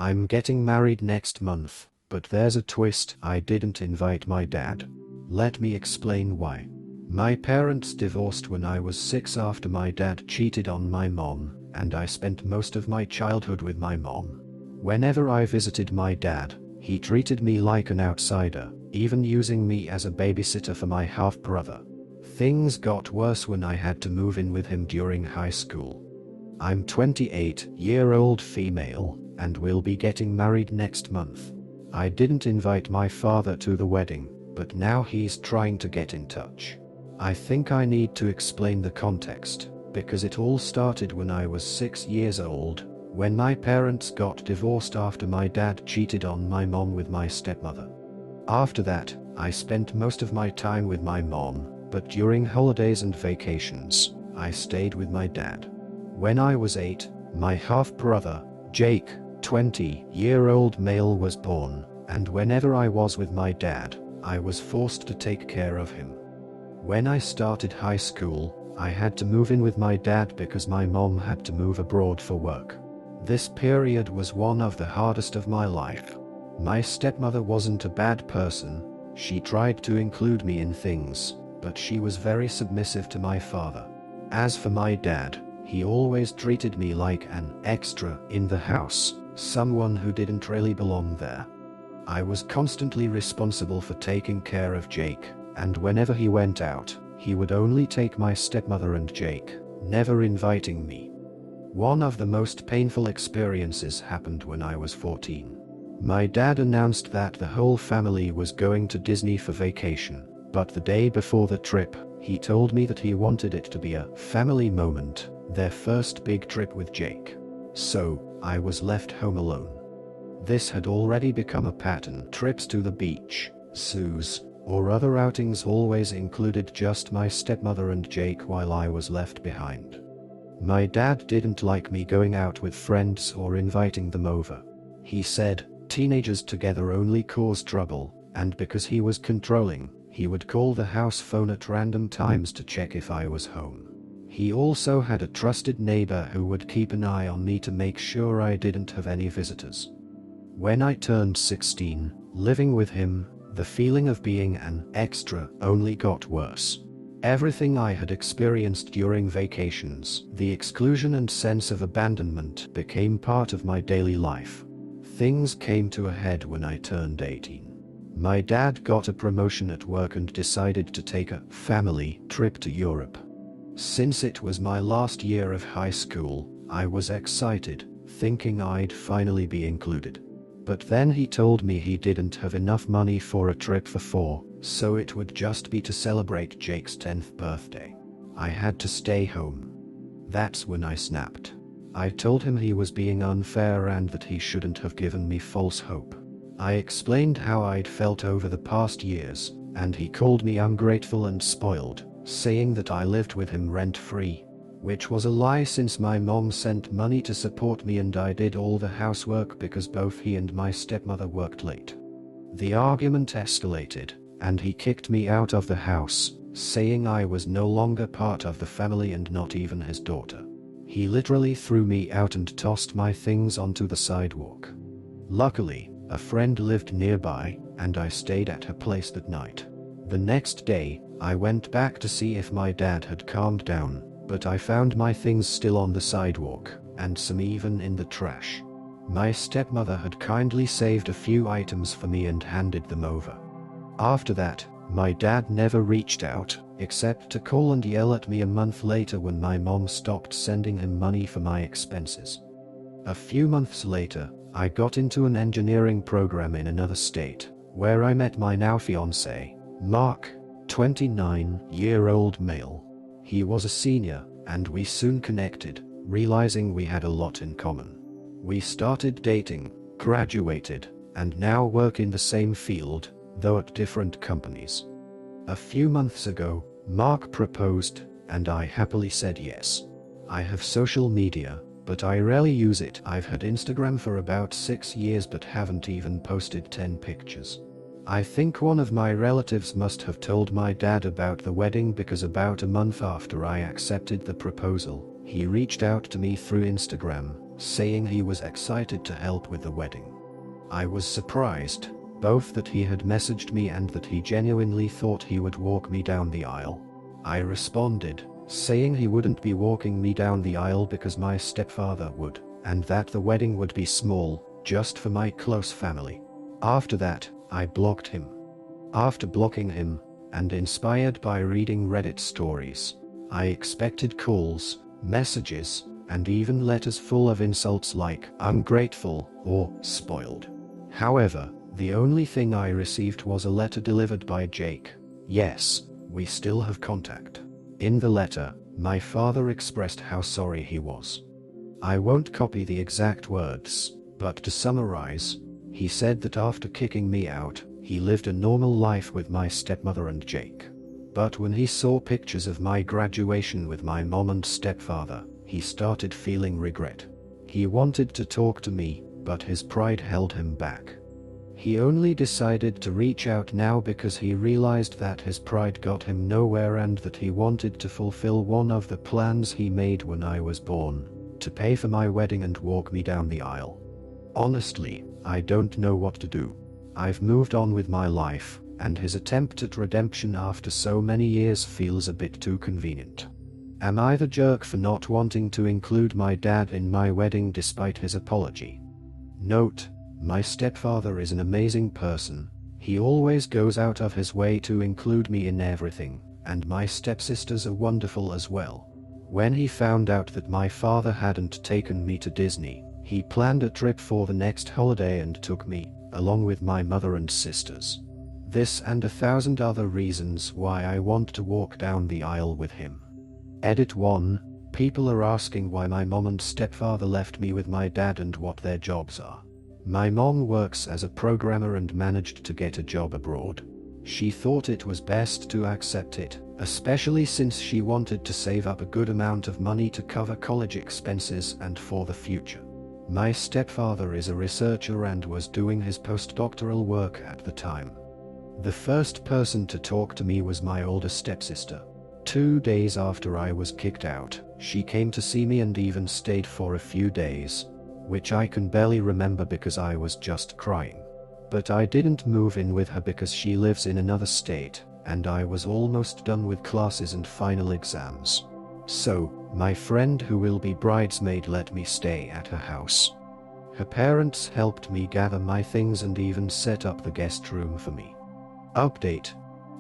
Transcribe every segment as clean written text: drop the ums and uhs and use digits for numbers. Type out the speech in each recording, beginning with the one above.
I'm getting married next month, but there's a twist. I didn't invite my dad. Let me explain why. My parents divorced when I was 6 after my dad cheated on my mom, and I spent most of my childhood with my mom. Whenever I visited my dad, he treated me like an outsider, even using me as a babysitter for my half-brother. Things got worse when I had to move in with him during high school. I'm 28-year-old female, and will be getting married next month. I didn't invite my father to the wedding, but now he's trying to get in touch. I think I need to explain the context, because it all started when I was 6 years old, when my parents got divorced after my dad cheated on my mom with my stepmother. After that, I spent most of my time with my mom, but during holidays and vacations, I stayed with my dad. When I was 8, my half-brother, Jake, 20-year-old male, was born, and whenever I was with my dad, I was forced to take care of him. When I started high school, I had to move in with my dad because my mom had to move abroad for work. This period was one of the hardest of my life. My stepmother wasn't a bad person. She tried to include me in things, but she was very submissive to my father. As for my dad, he always treated me like an extra in the house, someone who didn't really belong there. I was constantly responsible for taking care of Jake, and whenever he went out, he would only take my stepmother and Jake, never inviting me. One of the most painful experiences happened when I was 14. My dad announced that the whole family was going to Disney for vacation, but the day before the trip, he told me that he wanted it to be a family moment, their first big trip with Jake. So, I was left home alone. This had already become a pattern. Trips to the beach, zoos, or other outings always included just my stepmother and Jake while I was left behind. My dad didn't like me going out with friends or inviting them over. He said, teenagers together only cause trouble, and because he was controlling, he would call the house phone at random times to check if I was home. He also had a trusted neighbor who would keep an eye on me to make sure I didn't have any visitors. When I turned 16, living with him, the feeling of being an extra only got worse. Everything I had experienced during vacations, the exclusion and sense of abandonment, became part of my daily life. Things came to a head when I turned 18. My dad got a promotion at work and decided to take a family trip to Europe. Since it was my last year of high school, I was excited, thinking I'd finally be included. But then he told me he didn't have enough money for a trip for 4, so it would just be to celebrate Jake's 10th birthday. I had to stay home. That's when I snapped. I told him he was being unfair and that he shouldn't have given me false hope. I explained how I'd felt over the past years, and he called me ungrateful and spoiled, saying that I lived with him rent-free, which was a lie since my mom sent money to support me and I did all the housework because both he and my stepmother worked late. The argument escalated, and he kicked me out of the house, saying I was no longer part of the family and not even his daughter. He literally threw me out and tossed my things onto the sidewalk. Luckily, a friend lived nearby, and I stayed at her place that night. The next day, I went back to see if my dad had calmed down, but I found my things still on the sidewalk, and some even in the trash. My stepmother had kindly saved a few items for me and handed them over. After that, my dad never reached out, except to call and yell at me a month later when my mom stopped sending him money for my expenses. A few months later, I got into an engineering program in another state, where I met my now fiancé, Mark, 29-year-old male. He was a senior, and we soon connected, realizing we had a lot in common. We started dating, graduated, and now work in the same field, though at different companies. A few months ago, Mark proposed, and I happily said yes. I have social media, but I rarely use it. I've had Instagram for about 6 years but haven't even posted 10 pictures. I think one of my relatives must have told my dad about the wedding because about a month after I accepted the proposal, he reached out to me through Instagram, saying he was excited to help with the wedding. I was surprised, both that he had messaged me and that he genuinely thought he would walk me down the aisle. I responded, saying he wouldn't be walking me down the aisle because my stepfather would, and that the wedding would be small, just for my close family. After that, I blocked him. After blocking him, and inspired by reading Reddit stories, I expected calls, messages, and even letters full of insults like ungrateful or spoiled. However, the only thing I received was a letter delivered by Jake. Yes, we still have contact. In the letter, my father expressed how sorry he was. I won't copy the exact words, but to summarize, he said that after kicking me out, he lived a normal life with my stepmother and Jake. But when he saw pictures of my graduation with my mom and stepfather, he started feeling regret. He wanted to talk to me, but his pride held him back. He only decided to reach out now because he realized that his pride got him nowhere and that he wanted to fulfill one of the plans he made when I was born, to pay for my wedding and walk me down the aisle. Honestly, I don't know what to do. I've moved on with my life, and his attempt at redemption after so many years feels a bit too convenient. Am I the jerk for not wanting to include my dad in my wedding despite his apology? Note: my stepfather is an amazing person. He always goes out of his way to include me in everything, and my stepsisters are wonderful as well. When he found out that my father hadn't taken me to Disney, he planned a trip for the next holiday and took me, along with my mother and sisters. This and 1,000 other reasons why I want to walk down the aisle with him. Edit 1. People are asking why my mom and stepfather left me with my dad and what their jobs are. My mom works as a programmer and managed to get a job abroad. She thought it was best to accept it, especially since she wanted to save up a good amount of money to cover college expenses and for the future. My stepfather is a researcher and was doing his postdoctoral work at the time. The first person to talk to me was my older stepsister. 2 days after I was kicked out, she came to see me and even stayed for a few days, which I can barely remember because I was just crying. But I didn't move in with her because she lives in another state, and I was almost done with classes and final exams. So, my friend who will be bridesmaid let me stay at her house. Her parents helped me gather my things and even set up the guest room for me. Update.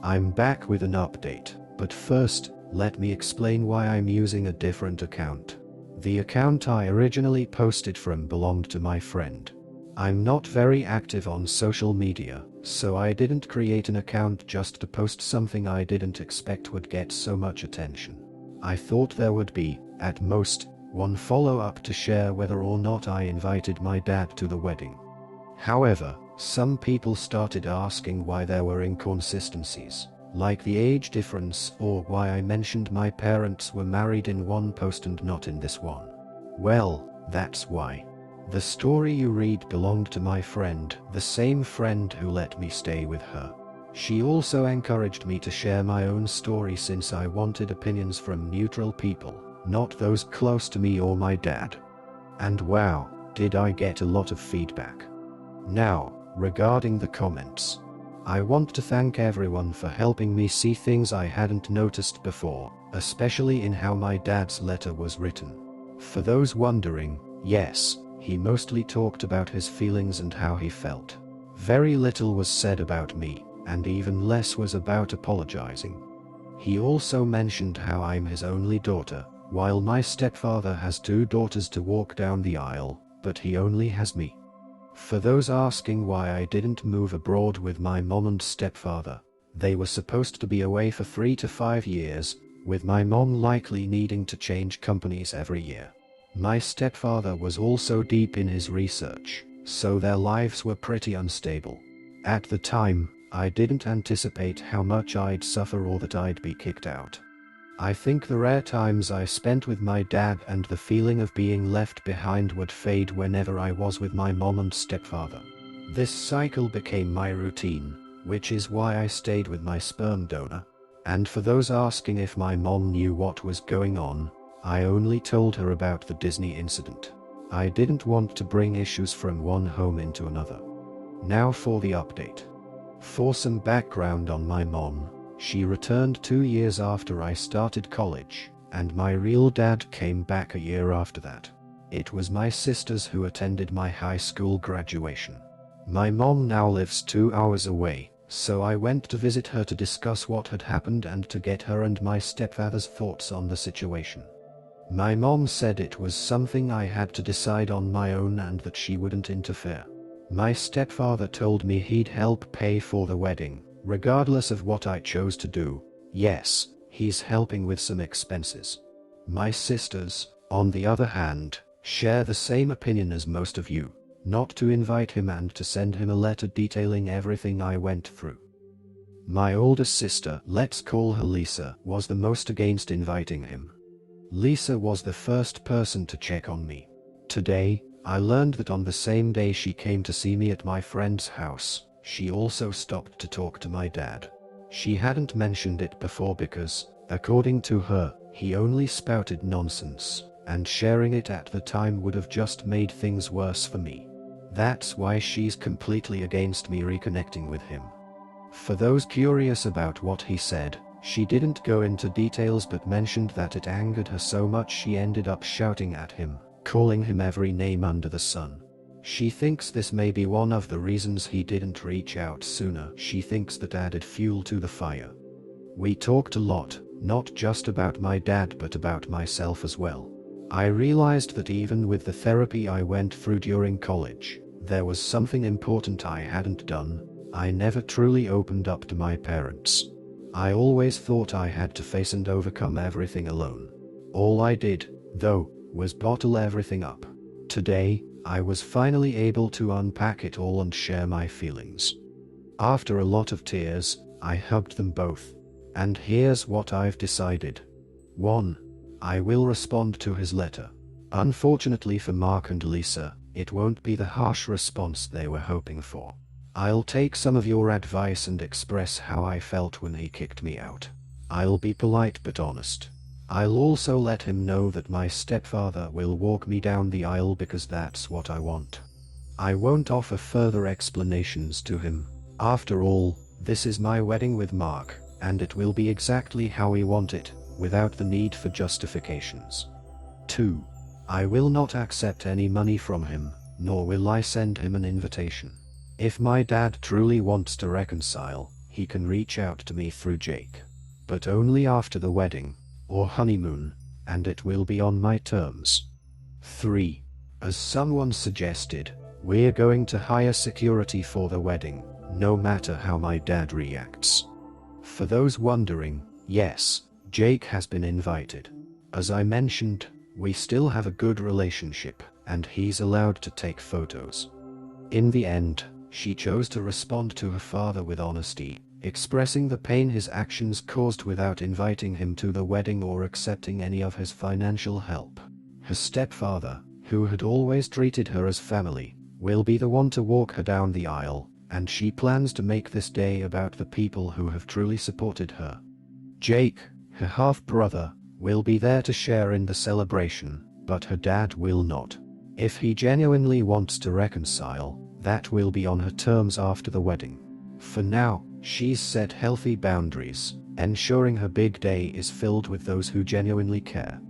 I'm back with an update, but first, let me explain why I'm using a different account. The account I originally posted from belonged to my friend. I'm not very active on social media, so I didn't create an account just to post something I didn't expect would get so much attention. I thought there would be, at most, one follow-up to share whether or not I invited my dad to the wedding. However, some people started asking why there were inconsistencies, like the age difference or why I mentioned my parents were married in one post and not in this one. Well, that's why. The story you read belonged to my friend, the same friend who let me stay with her. She also encouraged me to share my own story since I wanted opinions from neutral people, not those close to me or my dad. And wow, did I get a lot of feedback. Now, regarding the comments. I want to thank everyone for helping me see things I hadn't noticed before, especially in how my dad's letter was written. For those wondering, yes, he mostly talked about his feelings and how he felt. Very little was said about me, and even less was about apologizing. He also mentioned how I'm his only daughter, while my stepfather has 2 daughters to walk down the aisle, but he only has me. For those asking why I didn't move abroad with my mom and stepfather, they were supposed to be away for 3 to 5 years, with my mom likely needing to change companies every year. My stepfather was also deep in his research, so their lives were pretty unstable. At the time, I didn't anticipate how much I'd suffer or that I'd be kicked out. I think the rare times I spent with my dad and the feeling of being left behind would fade whenever I was with my mom and stepfather. This cycle became my routine, which is why I stayed with my sperm donor. And for those asking if my mom knew what was going on, I only told her about the Disney incident. I didn't want to bring issues from one home into another. Now for the update. For some background on my mom, she returned 2 years after I started college, and my real dad came back a year after that. It was my sisters who attended my high school graduation. My mom now lives 2 hours away, so I went to visit her to discuss what had happened and to get her and my stepfather's thoughts on the situation. My mom said it was something I had to decide on my own and that she wouldn't interfere. My stepfather told me he'd help pay for the wedding, regardless of what I chose to do. Yes, he's helping with some expenses. My sisters, on the other hand, share the same opinion as most of you, not to invite him and to send him a letter detailing everything I went through. My oldest sister, let's call her Lisa, was the most against inviting him. Lisa was the first person to check on me. Today, I learned that on the same day she came to see me at my friend's house, she also stopped to talk to my dad. She hadn't mentioned it before because, according to her, he only spouted nonsense, and sharing it at the time would have just made things worse for me. That's why she's completely against me reconnecting with him. For those curious about what he said, she didn't go into details but mentioned that it angered her so much she ended up shouting at him, calling him every name under the sun. She thinks this may be one of the reasons he didn't reach out sooner. She thinks that added fuel to the fire. We talked a lot, not just about my dad but about myself as well. I realized that even with the therapy I went through during college, there was something important I hadn't done. I never truly opened up to my parents. I always thought I had to face and overcome everything alone. All I did, though, was bottle everything up. Today, I was finally able to unpack it all and share my feelings. After a lot of tears, I hugged them both. And here's what I've decided. 1. I will respond to his letter. Unfortunately for Mark and Lisa, it won't be the harsh response they were hoping for. I'll take some of your advice and express how I felt when he kicked me out. I'll be polite but honest. I'll also let him know that my stepfather will walk me down the aisle because that's what I want. I won't offer further explanations to him. After all, this is my wedding with Mark, and it will be exactly how we want it, without the need for justifications. 2. I will not accept any money from him, nor will I send him an invitation. If my dad truly wants to reconcile, he can reach out to me through Jake. But only after the wedding, or honeymoon, and it will be on my terms. 3. As someone suggested, we're going to hire security for the wedding, no matter how my dad reacts. For those wondering, yes, Jake has been invited. As I mentioned, we still have a good relationship, and he's allowed to take photos. In the end, she chose to respond to her father with honesty, expressing the pain his actions caused without inviting him to the wedding or accepting any of his financial help. Her stepfather, who had always treated her as family, will be the one to walk her down the aisle, and she plans to make this day about the people who have truly supported her. Jake, her half-brother, will be there to share in the celebration, but her dad will not. If he genuinely wants to reconcile, that will be on her terms after the wedding. For now, she's set healthy boundaries, ensuring her big day is filled with those who genuinely care.